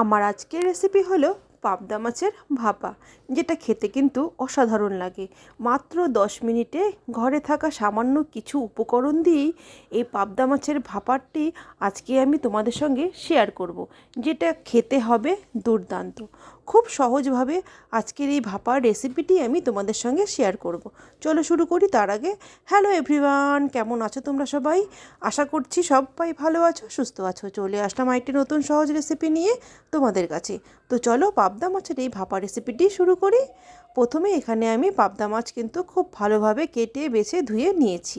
আমার আজকের রেসিপি হলো পাবদা মাছের ভাপা, যেটা খেতে কিন্তু অসাধারণ লাগে। মাত্র 10 মিনিটে ঘরে থাকা সামান্য কিছু উপকরণ দিয়েই এই পাবদা মাছের ভাপাটি আজকে আমি তোমাদের সঙ্গে শেয়ার করব, যেটা খেতে হবে দুর্দান্ত। খুব সহজভাবে আজকের এই ভাপার রেসিপিটি আমি তোমাদের সঙ্গে শেয়ার করব। চলো শুরু করি। তার আগে হ্যালো এভরিওয়ান, কেমন আছো তোমরা সবাই? আশা করছি সবাই ভালো আছো, সুস্থ আছো। চলে আসলাম একটি নতুন সহজ রেসিপি নিয়ে তোমাদের কাছে। তো চলো পাবদা মাছের এই ভাপা রেসিপিটি শুরু করি। প্রথমে এখানে আমি পাবদা মাছ কিন্তু খুব ভালোভাবে কেটে বেছে ধুয়ে নিয়েছি।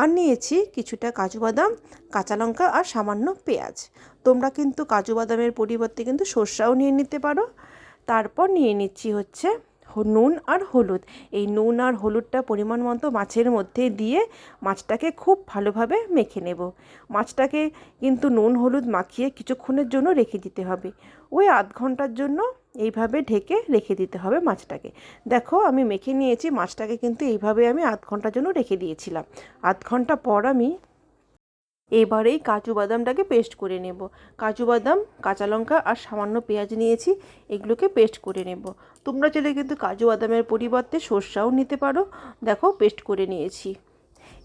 আর নিয়েছি কিছুটা কাজু বাদাম, কাঁচা লঙ্কা আর সামান্য পেঁয়াজ। তোমরা কিন্তু কাজু বাদামের পরিবর্তে কিন্তু সর্ষেও নিয়ে নিতে পারো। তারপর নিয়ে নিচ্ছি হচ্ছে নুন আর হলুদ। এই নুন আর হলুদটা পরিমাণ মতো মাছের মধ্যে দিয়ে মাছটাকে খুব ভালোভাবে মেখে নেব। মাছটাকে কিন্তু নুন হলুদ মাখিয়ে কিছুক্ষণের জন্য রেখে দিতে হবে। ওই আধ ঘন্টার জন্য এইভাবে ঢেকে রেখে দিতে হবে মাছটাকে। দেখো আমি মেখে নিয়েছি মাছটাকে, কিন্তু এইভাবে আমি আধ ঘন্টার জন্য রেখে দিয়েছিলাম। আধ ঘন্টা পর আমি এবারেই কাজু বাদামটাকে পেস্ট করে নেব। কাজু বাদাম, কাঁচা লঙ্কা আর সামান্য পেঁয়াজ নিয়েছি, এগুলোকে পেস্ট করে নেব। তোমরা চাইলে কিন্তু কাজু বাদামের পরিবর্তে সর্ষেও নিতে পারো। দেখো পেস্ট করে নিয়েছি।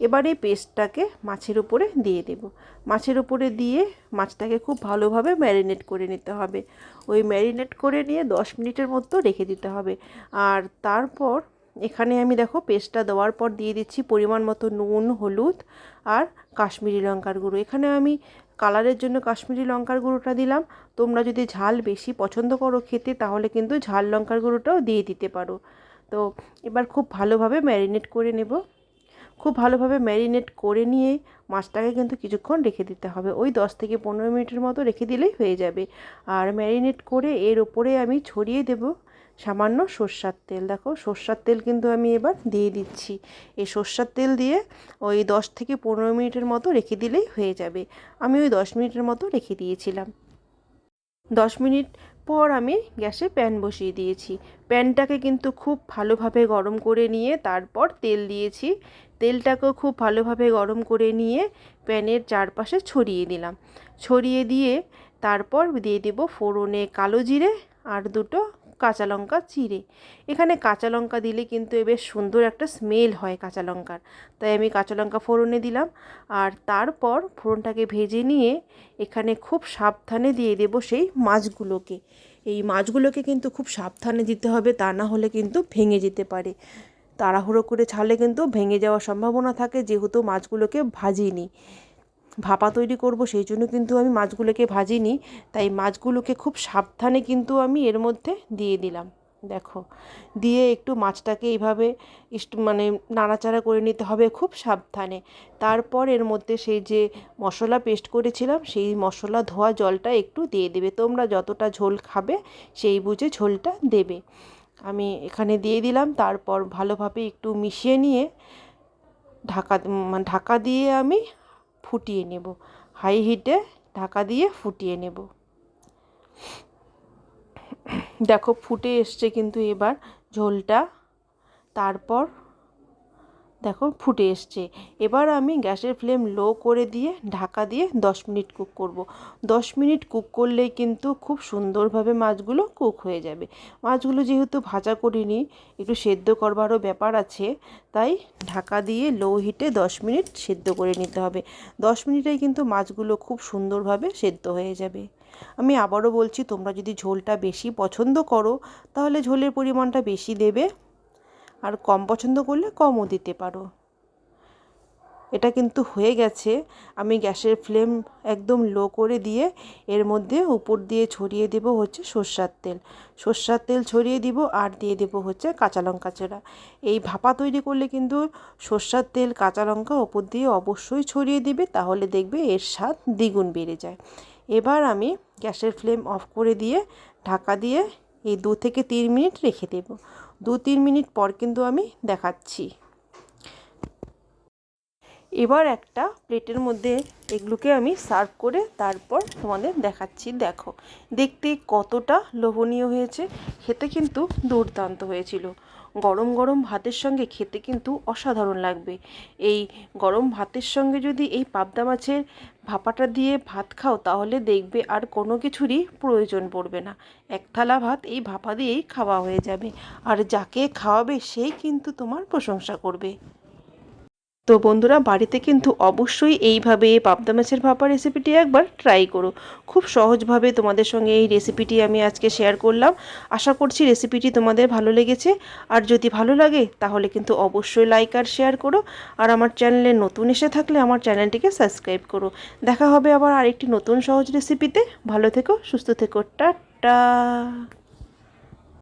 এবার এই পেস্টটাকে মাছের উপরে দিয়ে দেব। মাছের উপরে দিয়ে মাছটাকে খুব ভালোভাবে ম্যারিনেট করে নিতে হবে। ওই ম্যারিনেট করে নিয়ে 10 মিনিটের মতো রেখে দিতে হবে। আর তারপর এখানে আমি দেখো পেস্টটা দেওয়ার পর দিয়ে দিচ্ছি পরিমাণ মতো নুন, হলুদ আর কাশ্মীরি লঙ্কার গুঁড়ো। এখানে আমি কালারের জন্য কাশ্মীরি লঙ্কার গুঁড়োটা দিলাম। তোমরা যদি ঝাল বেশি পছন্দ করো খেতে, তাহলে কিন্তু ঝাল লঙ্কার গুঁড়োটাও দিয়ে দিতে পারো। তো এবার খুব ভালোভাবে ম্যারিনেট করে নেব। খুব ভালোভাবে ম্যারিনেট করে নিয়ে মাছটাকে কিন্তু কিছুক্ষণ রেখে দিতে হবে। ওই 10 থেকে 15 মিনিটের মতো রেখে দিলেই হয়ে যাবে। আর ম্যারিনেট করে এর ওপরে আমি ছড়িয়ে দেব সামান্য সর্ষের তেল। দেখো সর্ষের তেল কিন্তু আমি এবার দিয়ে দিচ্ছি। এই সর্ষের তেল দিয়ে ওই 10 থেকে 15 মিনিটের মতো রেখে দিলেই হয়ে যাবে। আমি ওই 10 মিনিটের মতো রেখে দিয়েছিলাম। 10 মিনিট পর আমি গ্যাসে প্যান বসিয়ে দিয়েছি। প্যানটাকে কিন্তু খুব ভালোভাবে গরম করে নিয়ে তারপর তেল দিয়েছি। তেলটাকেও খুব ভালোভাবে গরম করে নিয়ে প্যানের চারপাশে ছড়িয়ে দিলাম। ছড়িয়ে দিয়ে তারপর দিয়ে দেব ফোড়নে কালো জিরে আর দুটো কাঁচা লঙ্কা চিড়ে। এখানে কাঁচা লঙ্কা দিলে কিন্তু বেশ সুন্দর একটা স্মেল হয় কাঁচা লঙ্কার, তাই আমি কাঁচা লঙ্কা ফোড়নে দিলাম। আর তারপর ফোড়নটাকে ভেজে নিয়ে এখানে খুব সাবধানে দিয়ে দেব সেই মাছগুলোকে। এই মাছগুলোকে কিন্তু খুব সাবধানে দিতে হবে, তা না হলে কিন্তু ভেঙে যেতে পারে। তাড়াহুড়ো করে ছাড়লে কিন্তু ভেঙে যাওয়ার সম্ভাবনা থাকে, যেহেতু মাছগুলোকে ভাজিনি। ভাপা তৈরি করব, সেই জন্য কিন্তু আমি মাছগুলোকে ভাজিনি। তাই মাছগুলোকে খুব সাবধানে কিন্তু আমি এর মধ্যে দিয়ে দিলাম। দেখো দিয়ে একটু মাছটাকে এইভাবে মানে নাড়াচাড়া করে নিতে হবে খুব সাবধানে। তারপর এর মধ্যে সেই যে মশলা পেস্ট করেছিলাম, সেই মশলা ধোয়া জলটা একটু দিয়ে দেবে। তোমরা যতটা ঝোল খাবে সেই বুঝে ঝোলটা দেবে। আমি এখানে দিয়ে দিলাম। তারপর ভালোভাবে একটু মিশিয়ে নিয়ে ঢাকা দিয়ে আমি ফুটিয়ে নেব। হাই হিটে ঢাকা দিয়ে ফুটিয়ে নেব। দেখো ফুটে এসছে কিন্তু এবার ঝোলটা। তারপর দেখো ফুটে এসছে। এবার আমি গ্যাসের ফ্লেম লো করে দিয়ে ঢাকা দিয়ে 10 মিনিট কুক করব। 10 মিনিট কুক করলেই কিন্তু খুব সুন্দরভাবে মাছগুলো কুক হয়ে যাবে। মাছগুলো যেহেতু ভাজা করিনি, একটু সেদ্ধ করবারও ব্যাপার আছে, তাই ঢাকা দিয়ে লো হিটে 10 মিনিট সেদ্ধ করে নিতে হবে। 10 মিনিটেই কিন্তু মাছগুলো খুব সুন্দরভাবে সেদ্ধ হয়ে যাবে। আমি আবারও বলছি, তোমরা যদি ঝোলটা বেশি পছন্দ করো তাহলে ঝোলের পরিমাণটা বেশি দেবে, আর কম পছন্দ করলে কমও দিতে পারো। এটা কিন্তু হয়ে গেছে। আমি গ্যাসের ফ্লেম একদম লো করে দিয়ে এর মধ্যে উপর দিয়ে ছড়িয়ে দেব হচ্ছে সর্ষের তেল। সর্ষের তেল ছড়িয়ে দিব আর দিয়ে দেব হচ্ছে কাঁচা লঙ্কা চেরা। এই ভাপা তৈরি করলে কিন্তু সর্ষের তেল, কাঁচা লঙ্কা ওপর দিয়ে অবশ্যই ছড়িয়ে দিবে, তাহলে দেখবে এর স্বাদ দ্বিগুণ বেড়ে যায়। এবার আমি গ্যাসের ফ্লেম অফ করে দিয়ে ঢাকা দিয়ে এই 2 থেকে 3 মিনিট রেখে দেব। 2-3 মিনিট পর কিন্তু আমি দেখাচ্ছি। এবার একটা প্লেটের মধ্যে এগুলোকে আমি সার্ভ করে তারপর তোমাদের দেখাচ্ছি। দেখো দেখতে কতটা লোভনীয় হয়েছে, খেতে কিন্তু দুর্দান্ত হয়েছিল। গরম গরম ভাতের সঙ্গে খেতে কিন্তু অসাধারণ লাগবে। এই গরম ভাতের সঙ্গে যদি এই পাবদা মাছের ভাপাটা দিয়ে ভাত খাও তাহলে দেখবে আর কোনো কিছুরই প্রয়োজন পড়বে না। এক থালা ভাত এই ভাপা দিয়েই খাওয়া হয়ে যাবে, আর যাকে খাওয়াবে সেই কিন্তু তোমার প্রশংসা করবে। তো বন্ধুরা, বাড়িতে কিন্তু অবশ্যই এইভাবে পাবদা মাছের ভাপা রেসিপিটি একবার ট্রাই করো। খুব সহজভাবে তোমাদের সঙ্গে এই রেসিপিটি আমি আজকে শেয়ার করলাম। আশা করছি রেসিপিটি তোমাদের ভালো লেগেছে। আর যদি ভালো লাগে তাহলে কিন্তু অবশ্যই লাইক আর শেয়ার করো। আর আমার চ্যানেলে নতুন এসে থাকলে আমার চ্যানেলটিকে সাবস্ক্রাইব করো। দেখা হবে আবার আরেকটি নতুন সহজ রেসিপিতে। ভালো থেকো, সুস্থ থেকো, টাটা।